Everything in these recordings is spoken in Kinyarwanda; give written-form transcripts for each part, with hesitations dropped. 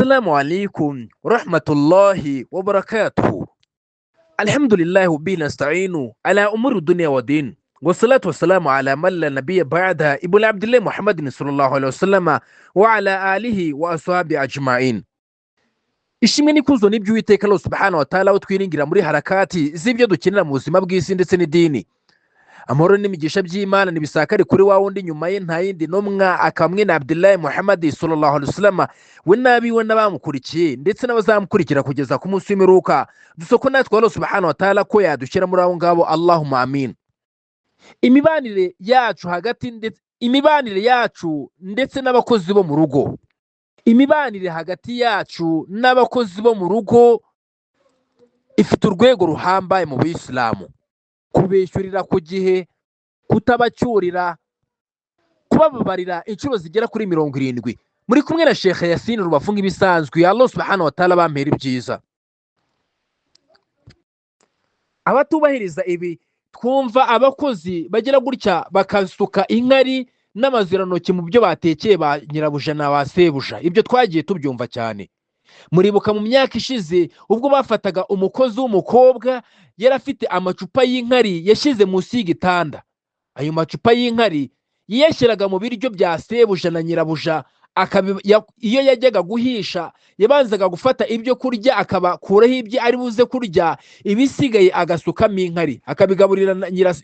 Assalamu alaikum rahmatullahi wa barakatuhu. Alhamdulillah bi nasta'inu ala umuri dunya wa din. Wassalatu wassalamu ala man la nabiyya ba'da ibn Abdullah Muhammadin sallallahu alaihi wasallam wa ala alihi wa ashabi ajma'in. Ishimwe n'ikuzo n'ibyo Uwiteka Allah subhanahu wa ta'ala utwiringira muri harakati z'ibyo dukenera mu buzima bw'isi ndetse n'idini. Amahoro n'imigisha by'Imana nibisakare kuri wa wundi nyuma ye nta yindi nomwa akamwe na Abdullah Muhammad sallallahu alaihi wasallam we nabiwe n'abamukurikiye ndetse n'abazamukurikira kugeza ku munsi w'imiruka. Dusoko natwe Allah subhanahu wa ta'ala ko yadushyira muri abo ngabo, Allahumma amin. Imibanire yacu ndetse n'abakozi bo mu rugo. Imibanire hagati yacu n'abakozi bo mu rugo ifite urwego ruhambaye mu Bisilamu. Kubishyurira ku gihe, kutabacyurira, kubababarira inshuro zigera kuri 70. Muri kumwe na Sheikh Yassini Rubavu nk'ibisanzwe. Allah subhanahu wa ta'ala bampera ibyiza. Abatubahiriza ibi twumva abakozi bagira gutya bakasuka inkari n'amaziranoki mu byo batekeye ba nyirabuja na basebuja. Ibyo twagiye tubyumva cyane. Muribuka mu myaka ishize ubwo bafataga umukozi w'umukobwa yarafite amacupa y'inkari yashize munsi y'igitanda. Ayo macupa y'inkari yiyashyiraga mu biryo bya sebuja na nyirabuja, iyo yajyaga guhisha yabanzaga gufata ibyo kurya akabakuraho ibyo ari buze kurya, ibisigaye agasukamo inkari akabigaburira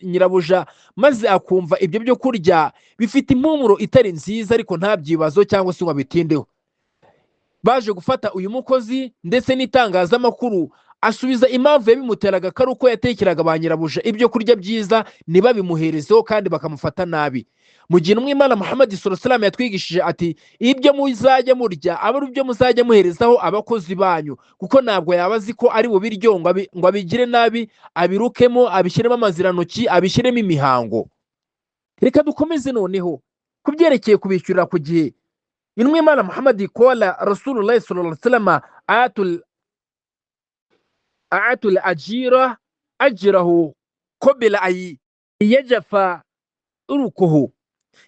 nyirabuja, maze akumva ibyo byo kurya bifite impumuro itari nziza ariko nta byibazo cyangwa se ngo abitindeho. Baje gufata uyu mukozi ndetse n'itangazamakuru asubiza impamvu yabimuteraga ko ari uko yatekeraga ba nyirabuja ibyo kurya byiza ntibabimuherezeho kandi bakamufata nabi. Mu gihe umwimana Muhammad sallallahu alaihi wasallam yatwigishije ati ibyo muzajya murya aba ari byo muzajya muherezaho abakozi banyu, kuko ntabwo yabazi ko ari bo biryo ngo abigire nabi, abirukemo, abishyiremo amaziranoki, abishyiremo imihango. Reka dukomeze noneho kubyerekeye kubishyurira ku gihe. Inwimana Muhammad kola Rasulullah sallallahu alaihi wasallam aatul ajira ajrahu qabla ay yajfa urukuhu.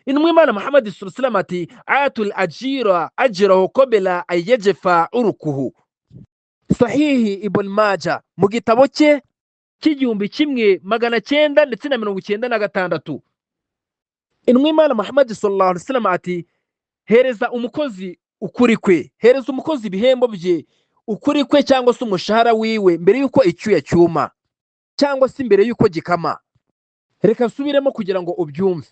Inwimana Muhammad sallallahu alaihi wasallam ati aatul ajira ajrahu qabla ay yajfa urukuhu. Sahihi Ibn Majah mu gitabo cye cy'igihumbi 1996. Inwimana Muhammad sallallahu alaihi wasallam ati hereza umukozi ukuri kwe, hereza umukozi ibihembo bye ukuri kwe cyangwa se umushahara wiwe mbere yuko icyuya cyuma cyangwa se mbere yuko gikama. Reka subiremo kugira ngo ubyumve.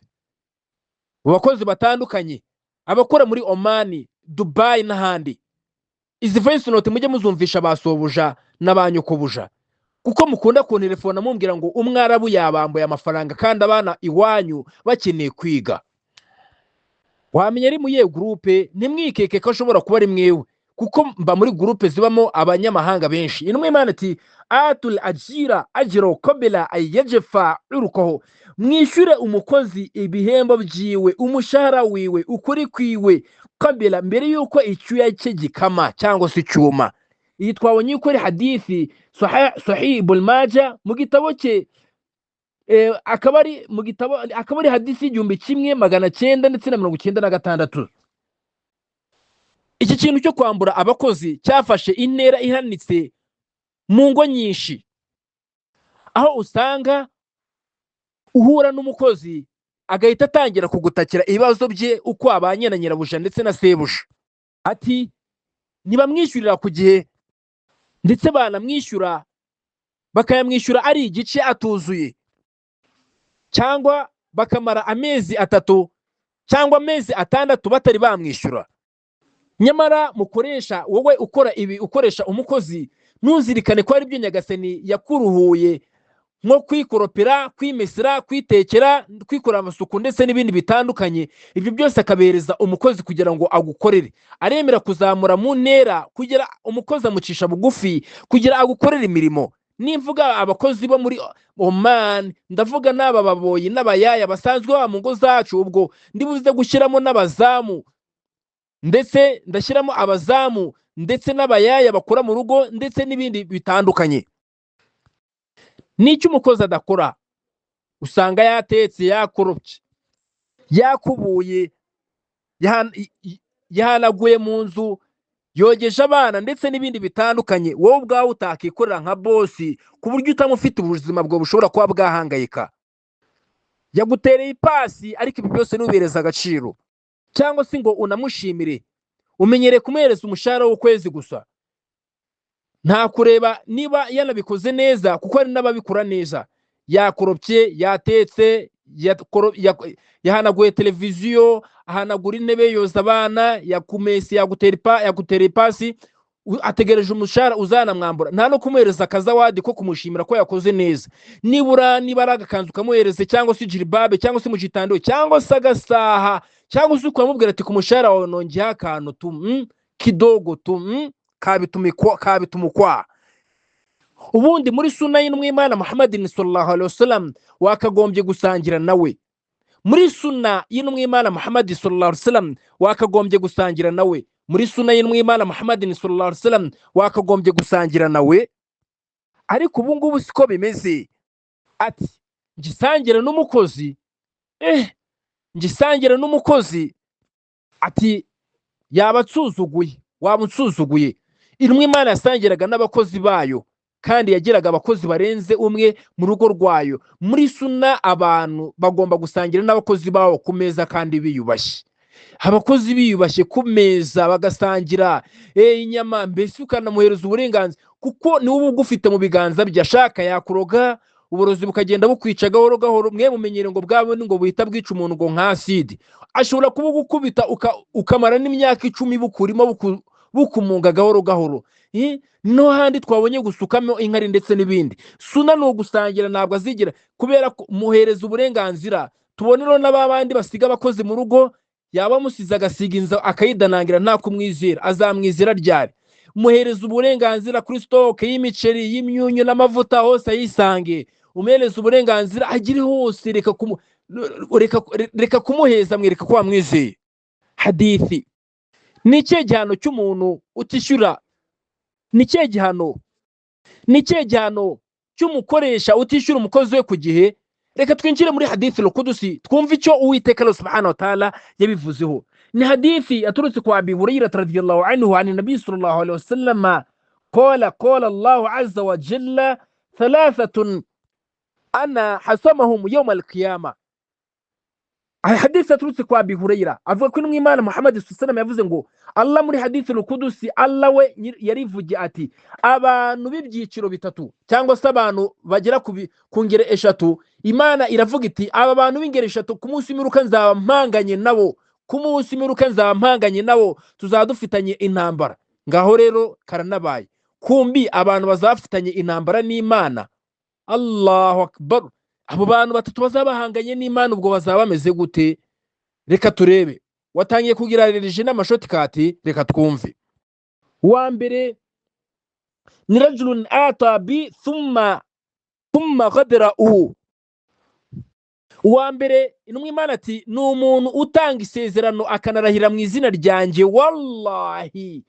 Abakozi batandukanye, abakora muri Oman, Dubai n'ahandi, izi voice note mujye muzumvisha basobuja n'abanyukobuja, kuko mukunda ku telefone mumbwira ngo umwarabu yabambuye amafaranga kandi abana iwanyu bakeneye kwiga. Wamenye ari muye groupe nimwikeke ko ashobora kuba ari mwewe, kuko mba muri groupe zibamo abanyamahanga benshi. Inwe Imana ati atul ajira ajro qabla ay yajfa urukoho. Mwishyure umukozi ibihembo byiwe, umushahara wiwe ukuri kwiwe qabla mbere yuko icyuya cye gikama cyangwa se cyuma. Iyi twabonye uko ari hadithi sahih Ibn Majah mu gitabo cye, akabari mu gitabo akabari hadithi 1996. Iki kintu cyo kwambura abakozi cyafashe intera ihanitse mu ngo nyinshi, aho usanga uhura n'umukozi agahita atangira kugutakira ibibazo bye uko abanye na nyirabuja ndetse na sebuja. Ati nibamwishyurira ku gihe ndetse banamwishyura bakayamwishyura ari igice atuzuye, cyangwa bakamara amezi 3 cyangwa amezi 6 batari bamwishyura. Nyamara mukoresha wowe ukora ibi, ukoresha umukozi, ntuzirikane ko ari byo Nyagasani yakuruhuye nko kwikoropera, kwimesera, kwitekera, kwikora amasuku ndetse n'ibindi bitandukanye. Ibyo byose akabereza umukozi kugira ngo agukorere. Aremera kuzamura mu ntera kugira umukozi amucisha bugufi kugira agukorere imirimo. Nimvuga abakozi bo muri Oman, ndavuga n'aba baboyi n'abayaya basanzwe ba mu ngo zacu, ubwo ndibuze gushyiramo n'abazamu, ndetse ndashyiramo abazamu ndetse n'abayaya bakora mu rugo ndetse n'ibindi bitandukanye. N'icyo umukozi adakora, usanga yatetse, yakorobye, yakubuye, yahanaguye mu nzu, yogeje abana ndetse n'ibindi bitandukanye, wowe ubwawe utakikorera nka bosi ku buryo utamufite ubuzima bwo bushobora kuba bwahangayika. Yagutereye ipasi ariko ibi byose nubereza agaciro, cyangwa se ngo unamushimire, umenyereye kumuhereza umushahara w'ukwezi gusa, nta kureba niba yanabikoze neza, kuko hari n'ababikora neza. Yakoropye, yatetse, yahanaguye televiziyo, ahanagura intebe, yoza abana, yakumesi, yagutera ipasi, ategereje umushahara uzanamwambura, nta no kumuhereza akazawadi ko kumushimira ko yakoze neza. niba ari agakanzu kamuhereze, cyangwa se jiribabe, cyangwa se mujitando, cyangwa se agasaha, cyangwa se ukamubwira ati ku mushahara wawe nongeyeho akantu tu kidogo tu kabitumukwa. Ubundi muri sunna y'intumwa Muhammadin sallallahu alaihi wasallam wakagombye gusangira nawe. Muri sunna y'intumwa Muhammad sallallahu alaihi wasallam wakagombye gusangira nawe. Muri sunna y'intumwa Muhammadin sallallahu alaihi wasallam wakagombye gusangira nawe. Ariko ubu ngubu siko bimeze. Ati ngisangira n'umukozi, ngisangira n'umukozi, ati yabatsuzuguye, wabutsuzuguye. Intumwa Imana yasangiraga n'abakozi bayo, kandi yagiraga abakozi barenze umwe mu rugo rwayo. Muri sunna abantu bagomba gusangira n'abakozi bawo ku meza kandi biyubashye. Abakozi biyubashye ku meza bagasangira inyama, mbese ukanamuhereza uburenganzira, kuko ni wowe ugufite mu biganza bye. Ashaka yakuroga, uburozi bukagenda bukwica gahoro gahoro. Mwe mumenyere ngo bwabo ni ngo buhita bwica umuntu ngo nka acide. Ashobora kuba gukubita ukamara n'imyaka 10 bukurimo bukumunga gahoro gahoro. No handi twabonye gusukamo inkari ndetse n'ibindi. Suna no gusangira ntabwo azigira, kubera muhereza uburenganzira. Tubonero n'ababandi basiga abakozi mu rugo, yaba musiza agasiga inza akayidanangira nta kumwizera, azamwizera ryari? Muhereza uburenganzira kuri stock y'imiceri, y'imyunyu n'amavuta, hose ayisange. Umuhereza uburenganzira agire hose, reka kumuheza, mwereka ko wamwizeye. Hadithi ni cye gihano cy'umuntu utishyura, ni cye gihano cy'umukoresha utishyura umukozi we ku gihe. Reka twinjire muri hadithi al-Qudusi twumve icyo Uwiteka Allah subhanahu wa ta'ala yabivuzeho. Ni hadithi yaturutse kwa Abi Hurairah radhiyallahu anhu an Nabi sallallahu alaihi wasallam qala Allah azza wa jalla thalathatun ana hasamahum yawm al-qiyamah. Hadithi yaturutse kwa Abi Hurairah avuga ko Imana Muhammad sallallahu alaihi wasallam yavuze ngo Allah muri hadithi al-Qudusi, Allah we yarivugiye ati abantu b'ibyiciro bitatu cyangwa se abantu bagera ku ngere eshatu. Imana iravuga iti aba bantu b'ingere eshatu ku munsi w'imperuka nzaba mpanganye nabo, ku munsi w'imperuka nzaba mpanganye nabo, tuzadufitanye intambara. Ngaho rero karanabaye, kumbi abantu bazafitanye intambara n'Imana. Allahu akbar. Abo bantu batatu bazabahanganye n'Imana, ubwo bazaba bameze gute? Reka turebe. Watangiye kugira religion n'amashortcut, reka twumve. Wa mbere ni rajulun ata bi thumma qadra'u. Wa mbere intumwa Imana ati ni umuntu utanga isezerano akanarahira mu izina ryanjye, wallahi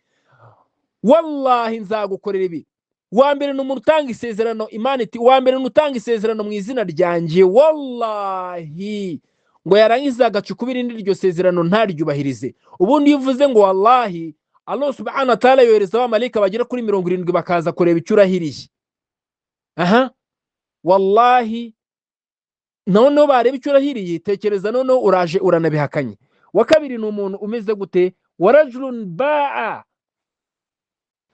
nzagukorera ibi. Wa mbere ni umuntu utanga isezerano, Imana iti wa mbere ni utanga isezerano mu izina ryanjye, wallahi, ngo yarangiza agacukubira iryo sezerano ntaryubahirize. Ubundi yivuze ngo wallahi, Allah subhanahu wa ta'ala yohereza abamarayika bagera kuri 70 bakaza kureba icyo urahiriye. Wallahi, noneho bareba icyo urahiriye, tekereza noneho uraje uranabihakanye. Wa kabiri ni umuntu umeze gute? Warajulun ba'a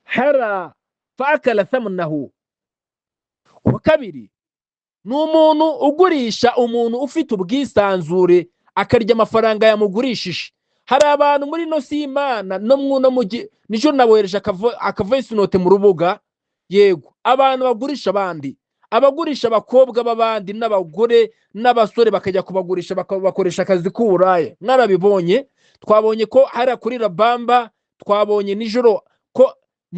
hara fakala thamnahu. Wa kabiri ni umuntu ugurisha umuntu ufite ubwisanzure akarya amafaranga yamugurishije. Hari abantu muri no si Imana no mwuno mugi nijo nabohereje aka voice note mu rubuga. Yego, abantu bagurisha abandi, abagurisha abakobwa b'abandi n'abagore n'abasore bakajya kubagurisha, bakoresha akazi k'uburaya. Mwarabibonye, twabonye ko hari kuri Rabamba, twabonye nijoro ko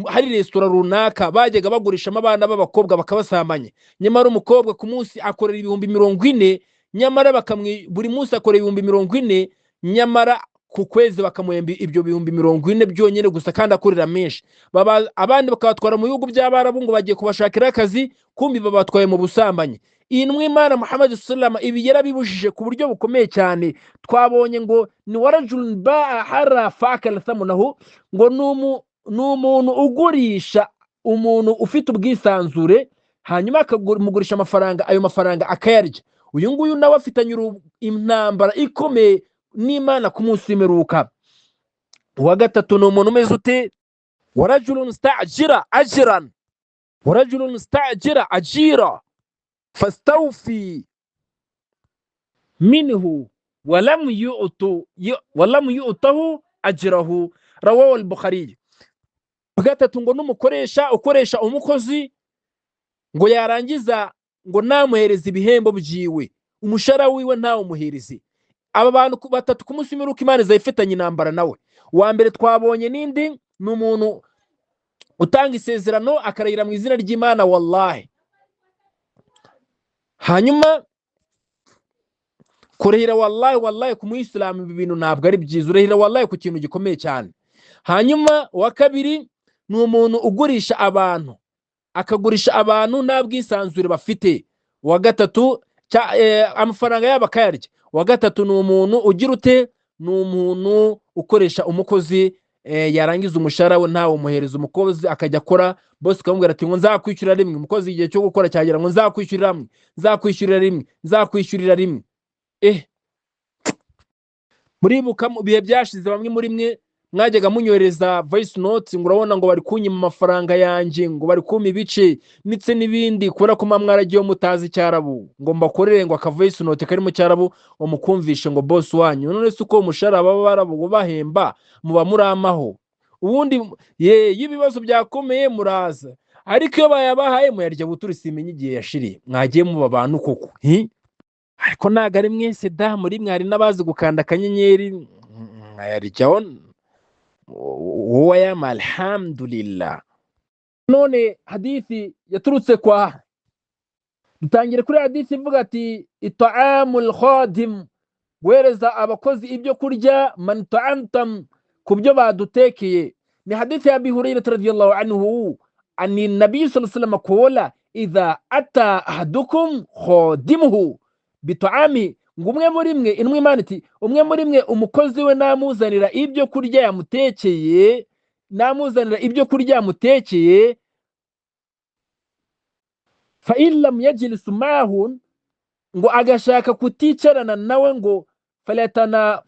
hari restaurant runaka bajyaga bagurishamo abana b'abakobwa bakabasambanya. Nyamara umukobwa ku munsi akorera 40,000, nyamara buri munsi akorera 40,000, nyamara ku kwezi bakamuhemba ibyo 40,000 byonyine gusa, kandi akorera menshi. Abandi bakabatwara mu bihugu by'Abarabu ngo bagiye kubashakira akazi, kumbi babatwaye mu busambanyi. Intumwa Imana Muhammad sallallahu alaihi wasallam ibi yarabibujije ku buryo bukomeye cyane. Twabonye ngo ni warajulun ba'a hara fakala thamnahu, ngo n'umuntu ugurisha umuntu ufite ubwisanzure hanyuma akamugurisha amafaranga, ayo mafaranga akayarya. Uyu nguyu nawe afitanye intambara ikomeye n'Imana ku munsi w'imperuka. Uwa gatatu ni umuntu umeze ute? warajulun sta'jira ajran warajulun sta'jira ajira fastawfi minhu walam yu'tahu ajrahu, rawahu al-Bukhari. Gatatu ngo n'umukoresha ukoresha umukozi ngo yarangiza ngo namuhereza ibihembo byiwe, umushara wiwe ntawe umuhereze. Aba bantu batatu ku munsi w'imperuka Imana izayifitanye intambara nawe. Wa mbere twabonye nindi ni umuntu utanga isezerano akarahira mu izina ry'Imana wallahi, hanyuma kurahira wallahi ku Muislamu ibi bintu ntabwo ari byiza, urahira wallahi ku kintu gikomeye cyane. Hanyuma wa kabiri ni umuntu ugurisha abantu, akagurisha abantu nta bwisanzure bafite. Wa gatatu amafaranga yabo akayarya. Wa gatatu ni umuntu ugira ute? Ni umuntu ukoresha umukozi yarangiza umushahara we ntawe umuhereza. Umukozi akajya akora, boss akamubwira ati ngo nzakwishyurira rimwe, umukozi igihe cyo gukora cyagera ngo nzakwishyurira rimwe. Muribuka mu bihe byashize bamwe muri mwe mwajyaga munyohereza voice notes ngo urabona ngo bari kunyima amafaranga yanjye, ngo bari kuma ibice ndetse n'ibindi, kubera ko mwaragiye mutazi icyarabu, ngo mbakorere ngo aka voice note kari mu cyarabu umukumvishe ngo boss wanyu. None se uko umushara baba barabu bahemba muba muramaho, ubundi y'ibibazo byakomeye muraza, ariko iyo bayabahaye muyarya buturi simenye igihe yashiriye. Mwagiye muba abantu koko ariko ntago ari mwese da, muri mwari n'abazi gukanda akanyenyeri mwayaryaho wowe alhamdulillah. None hadithi yaturutse kwa, dutangire kuri hadithi ivuga ati it'amul khadim, guhereza abakozi ibyo kurya, man ta'antam, kubyo badutekeye. Ni hadithi ya Abi Hurairah radhiyallahu anhu ani nabii sallallahu alayhi wasallam kola idha ata ahadukum khadimuhu bit'ami, ngo umwe muri mwe intumwa Imana iti umwe muri mwe umukozi we namuzanira ibyo kurya yamutekeye, fa illam yajlisu mahun, ngo agashaka kuticarana nawe, ngo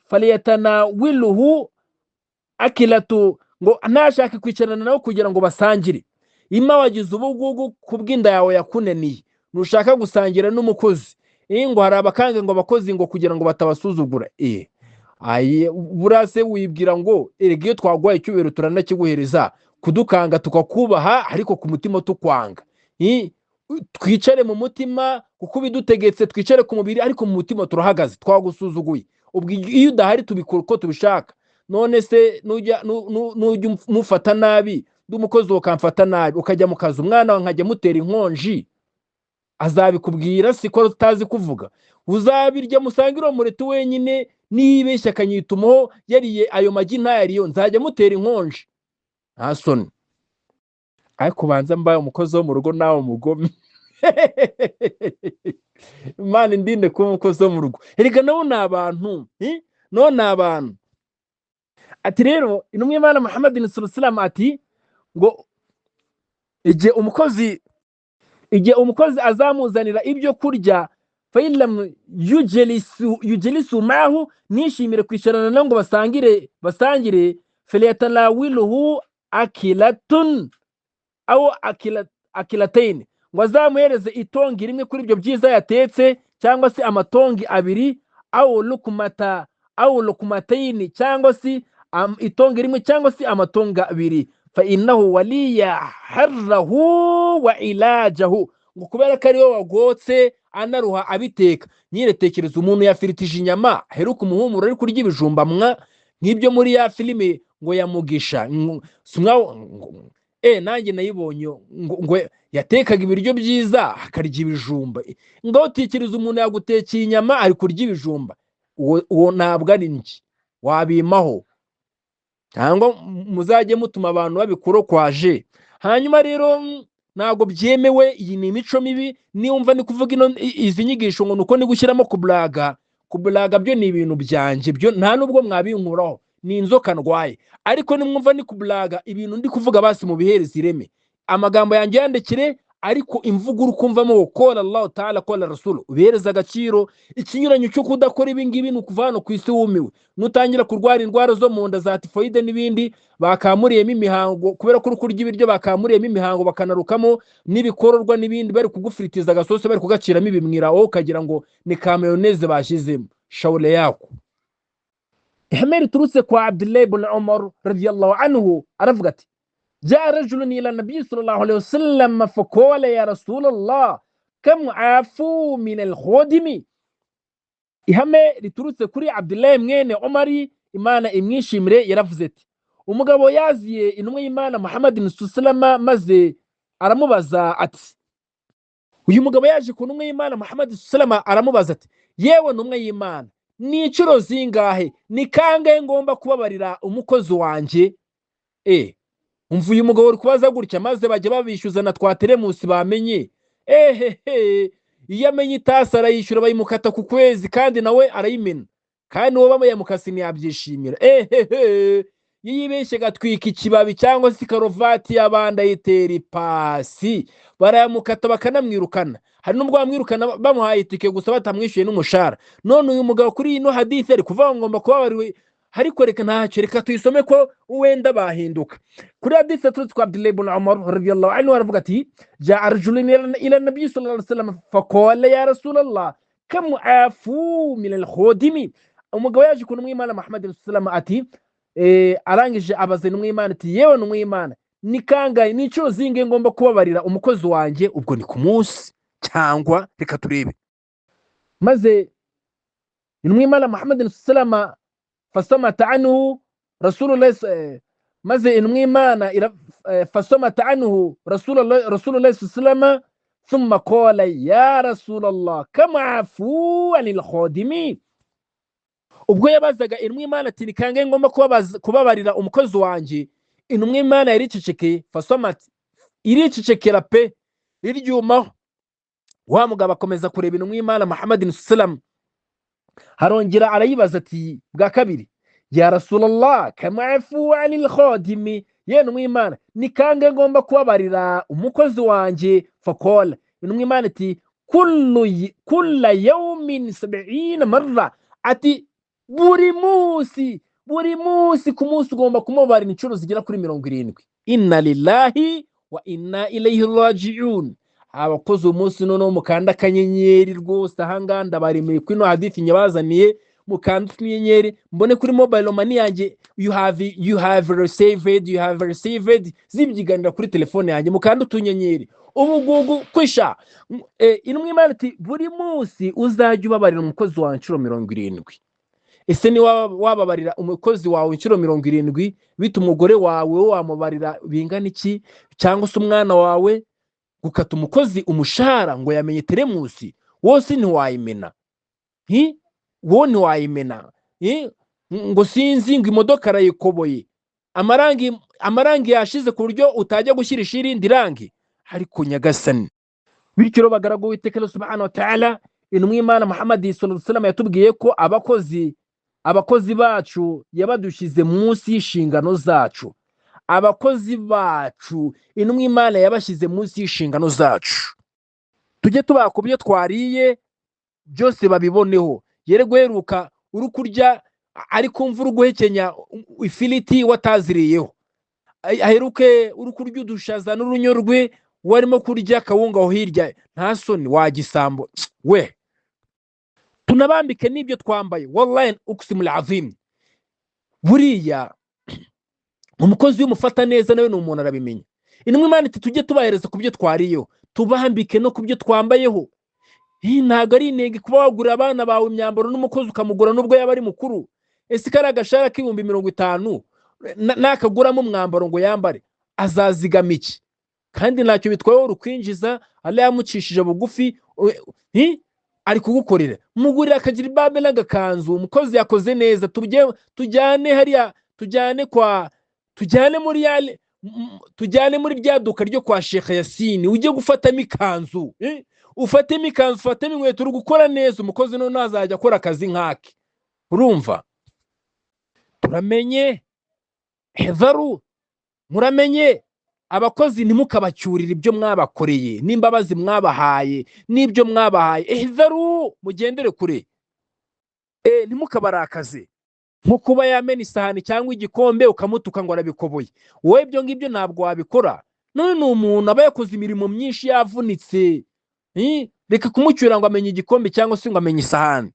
falyatana wiluhu akilatu, ngo ntashaka kwicarana nawe kugira ngo basangire. Ima wagize ubugugu kubw'inda yawe yakunaniye, nushaka gusangira n'umukozi, ngo hari abakange ngo abakozi ngo kugira ngo batabasuzugura. Burase wibwira ngo erega iyo twagwaye icyubero turanakiguhereza, kudukanga tukakubaha ariko ku mutima tukwanga. Twicare mu mutima kuko bidutegetse, twicare ku mubiri ariko mu mutima turahagaze, twagusuzuguye. Ubwo iyo udahari tubikora uko tubishaka. None se nujya mufata nabi, ndumukozi ukamfata nabi, ukajya mu kazi umwana nkajya mutera inkonji, azabikubwira siko utazi kuvuga. Uzabirya musangiro murete wenyine, nibeshya akanyitumaho yariye ayo magi ntayariyo, nzajya mutera inkonji. Nta soni. Ariko banza mbaye umukozi wo mu rugo nawe umugome. Imana indinde kuba umukozi wo mu rugo. Erega nabo ni abantu, no ni abantu. Ati rero intumwa y'Imana Muhammad sallallahu alayhi wasallam ati ngo igihe umukozi azamuzanira ibyo kurya, fa illam yujlisu mahu, nishimire kwisharana nawe ngo basangire, falyatanawiluhu akilatun aw akilatayn, ngo azamuhereze itongi rimwe kuri ibyo byiza yatetse, cyangwa se amatongi abiri, aw lukumatayn, cyangwa se itongi rimwe cyangwa se amatonga abiri. Fa innahu waliya harrahu wa ilajahu, ngo kubera ko ariwe wagotse anaruha abiteka. Nyine tekereza umuntu yafiritije inyama heruka umuhumuro ari kurya ibijumba nk'ibyo muri ya filime ngo yamugisha, nanjye nayibonye ngo yatekaga ibiryo byiza akarya ibijumba. Ngo tekereza umuntu yagutekeye inyama ari kurya ibijumba, uwo ntabwo ari njye, wabimaho cyangwa muzajye mutuma abantu babikuro kwaje. Hanyuma rero ntago byemewe, iyi ni imico mibi. Niwumva ni kuvuga izi nyigisho ngo nuko ni gushyiramo kublaga byo ni ibintu byanje, byo nta nubwo mwabinkuraho. ni inzoka ndwaye, ariko nimwumva ni kublaga ibintu ndi kuvuga basi mu bihereza ireme, amagambo yanjye yandekire, ariko imvugo urukumvamo kola Allah Ta'ala kola Rasul ubihereza agaciro. Ikinyuranyo cyo kudakora ibi ngibi n'ukuvana ku isi wumiwe, nutangira kurwara indwara zo mu nda za tifoide n'ibindi, bakamuriyemo imihango kubera ko kurya ibiryo bakamuriyemo imihango bakanarukamo n'ibikororwa n'ibindi, bari kugufiritiza agasose bari kugaciramo ibimwira, wowe ukagira ngo ni ka mayonnaise bashizemo. Shaule yako ihame riturutse kwa Abdullah ibn Umar radiyallahu anhu, aravuga ati جاء رجل إلى النبي صلى الله عليه وسلم فقال يا رسول الله كم عفو من الخادم. ihame riturutse kuri Abdullah mwene Umari, Imana imwishimire, yaravuze ati umugabo yaziye intumwa y'Imana Muhammad sallallahu maze aramubaza ati, uyu mugabo yaje ku ntumwa y'Imana Muhammad sallallahu aramubaza ati, yewe ntumwa y'Imana, ni incuro zingahe, ni kangahe ngomba kubabarira umukozi wanje? Umva uyu mugabo uri kubaza gutya, maze bajya babishyuza na twa teremusi bamenye. Iyo amenye itasi arayishyura bayimukata ku kwezi, kandi nawe arayimena, kandi uwo bamuyamukasi ntiyabyishimira. Yibeshye gatwika ikibabi cyangwa se karovati y'abandi ayitera ipasi, barayamukata bakanamwirukana. Hari nubwo bamwirukana bamuhaye itike gusa batamwishyuye n'umushara. None uyu mugabo kuri ino hadithi ari kuvuga ngomba kubabariwe, ariko reka ntacyo, reka tuyisome ko wenda bahinduka. Kuri hadithi turutse kwa Abdullah ibn Umar radiyallahu anhu, aravuga ati jaa rajulun ila nabiy sallallahu alayhi wasallam faqala ya rasulallah kam afu min al-khadim. Umugabo yaje ku ntumwa y'Imana Muhammad sallallahu alayhi wasallam ati arangije abaza intumwa y'Imana ati, yewe ntumwa y'Imana, ni kangahe, ni incuro zingahe ngomba kubabarira umukozi wanjye? Ubwo ni ku munsi cyangwa reka turebe. Maze intumwa y'Imana Muhammad sallallahu alayhi wasallam فصمت عنه رسول الله ماذا إنما فصمت عنه رسول الله صلى الله عليه وسلم ثم قال يا رسول الله كم عفو عن الخادم. ubwo yabazaga intumwa y'Imana ati ni kangahe ngomba kubabarira umukozi wanje, intumwa y'Imana yaricecekeye, fasomat iricecekera pe iryumaho. Wa mugabo akomeza kureba intumwa y'Imana Muhammad sallam, harongera arayibaza ati bwa kabiri, ya Rasulallah kama afu anil khadim, ye ntumwa y'Imana, ni kangahe ngomba kubabarira umukozi wanje? Faqala intumwa y'Imana ati kulla yawmin 70 marra, ati buri munsi ku munsi ugomba kumubarira incuro zigera kuri 70. Inna lillahi wa inna ilayhi raji'un. Abakozi umunsi none mukanda kanyenyeri rwose ahanga ndabarimiye kwino hadithi nyabazaniye, mukanda kanyenyeri mbone kuri mobile money yanjye, you have received zibyiganira kuri telefone yanjye, mukanda utunyenyeri ubugugu kwisha. Intumwa y'Imana ati buri munsi uzajya ubabarira umukozi wawe incuro 70. Ese ni wababarira umukozi wawe incuro 70 bita umugore wawe wamubarira bingana iki? Cyangwa se umwana wawe gukata umukozi umushahara ngo yamenye teremusi, wose ntiwayimena, wowe ntiwayimena, ngo sinzi ngo imodoka arayikoboye, amarangi yashize ku buryo utajya gushyira irindi rangi, ariko nyagasani. Bityo bagaragu w'Iteka subhanahu wa ta'ala, intumwa y'Imana Muhammad sallallahu alayhi wasallam yatubwiye ko abakozi bacu yabadushize munsi y'inshingano zacu. Abakozi bacu intumwa y'Imana yabashyize munsi y'inshingano zacu. Tujye tubaha ku byo twariye byose babiboneho. Yere guheruka uri kurya ari kumva uri guhekenya ifiliti wataziriyeho, aheruke uri kurya udushaza n'urunyorwe warimo kurya kawunga aho hirya, nta soni wagisambo we. Tunabambike n'ibyo twambaye, wallahi uqsimul azim, buriya umukozi w'umufata neza nawe n'umuntu arabimenya. Intumwa y'Imana iti tujye tubahereza ku byo twariyeho, tubambike no ku byo twambayeho. Ntago ari intege kuba wagurira abana bawe imyambaro n'umukozi ukamugura nubwo yaba ari mukuru. Ese kari agashara k'ibihumbi 50 nakaguramo umwambaro ngo yambare, azazigama iki? Kandi ntacyo bitwaye urukwinjiza, Allah yamucishije bugufi, ari kugukorera. Mugurira akagira ibabe n'agakanzu, umukozi yakoze neza, tujyane hariya, tujyane muri byaduka ryo kwa Sheikh Yassini, ujye gufatamo ikanzu, ufatemo ikanzu, ufatemo inkweto, uri gukora neza, umukozi none azajya akora akazi nkake. Urumva? muramenye hevaru muramenye abakozi ntimukabacyurire ibyo mwabakoreye n'imbabazi mwabahaye n'ibyo mwabahaye hevaru mugendere kure ntimukabarakaze nko kuba yamena isahani cyangwa igikombe ukamutuka ngo arabikoboye wowe ibyo ngibyo ntabwo wabikora none ni umuntu aba yakoze imirimo myinshi yavunitse reka kumucyura ngo amenye igikombe cyangwa se ngo amenye isahani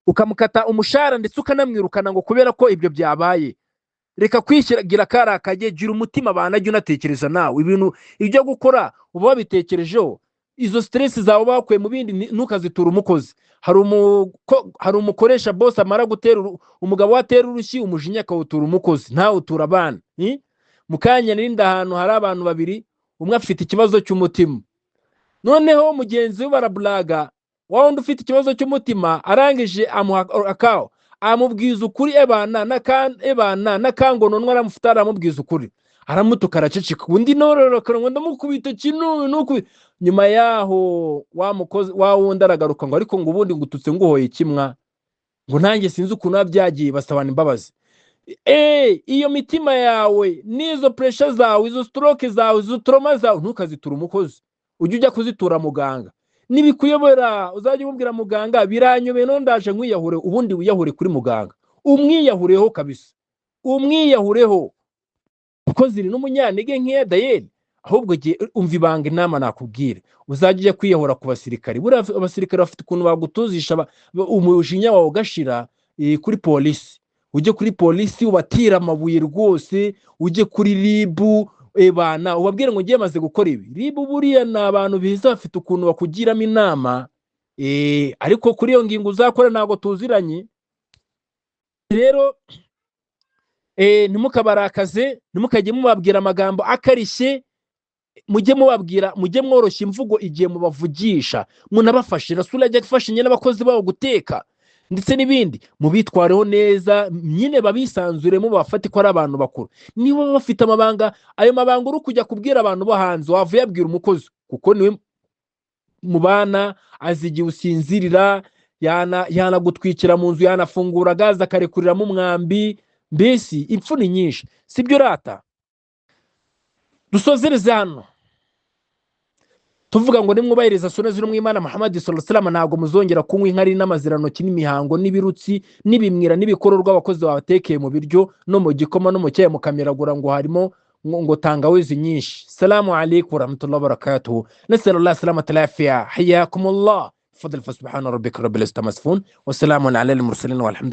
ukamukata umushahara ndetse ukanamwirukana ngo kubera ko ibyo byabaye reka kwishyiragira karakage gira umutima abantu ajya unatekereza nawe ibintu ibyo gukora uba wabitekerejeho izo stress zawe bakuye mu bindi ntukazitura umukozi hari umukoresha boss amara gutera umugabo watera urushyi umujinya akawutura umukozi ntawe utura abana mukanya n'inda ahantu hari abantu babiri umwe afite ikibazo cy'umutima noneho mugenzi we barabulaga wawundi ufite ikibazo cy'umutima arangije akawo amubwiza ukuri ebana nakangononwa aramufite aramubwiza ukuri aramutuka araceceka undi nororokana ngo ndamukubita kino nyuma yaho wa wundi aragaruka ngo ariko ngo ubundi ngututse nguhoye kimwa ngo nanjye sinzi ukuntu byagiye basabana imbabazi iyo mitima yawe n'izo pressure zawe izo stroke zawe izo trauma zawe ntukazitura umukozi ujya kuzitura muganga nibikuyobora uzajya umubwira muganga biranyobeye no ndaje nkwiyahure ubundi wiyahure kuri muganga umwiyahureho kabisa umwiyahureho kuko ziri n'umunyantege nk'iya Dayeli ahubwo umva ibanga inama nakubwira uzajya kwiyahura ku basirikari abasirikari bafite ukuntu bagutuzisha umujinya wawe ugashira kuri polisi ujye kuri polisi ubatira amabuye rwose ujye kuri ribu bana ubabwire ngo ngiye maze gukora ibi ribu buriya ni abantu biza bafite ukuntu bakugiramo inama ariko kuri iyo ngingo uzakora ntabwo tuziranye rero ntimukabarakaze ntimukajye mubabwira amagambo akarishye mujye mubabwira mujye mworoshya imvugo igihe mubavugisha munabafashe rasula ajya gufashanya n'abakozi babo guteka ndetse n'ibindi mubitwareho neza nyine babisanzure mubafate ko ari abantu bakuru niba bafite amabanga ayo mabanga uri kujya kubwira abantu bo hanze wavuye abwira umukozi kuko niwe mubana azigiye usinzirira yanagutwikira mu nzu yanafungura gaza akarekuriramo umwambi mbese impfuni nyinshi sibyo rata dusozereze hano tuvuga ngo nimwubahiriza sunna z'Umwimana Muhammad sallallahu alaihi wasallam ntago muzongera kunywa inkari n'amaziranoki n'imihango n'ibirutsi n'ibimwira n'ibikororwa abakozi babatekeye mu biryo no mu gikoma no mu cyayi mukamiragura ngo harimo ngo tangawizi nyinshi. Salamu alaykum wa rahmatullahi wa barakatuh. Nasallallahu salamata lafiya. Hayyakumullah. Fadl fa subhana rabbika rabbil izzati amma yasifun wa salamun ala al mursalin walhamdulillah.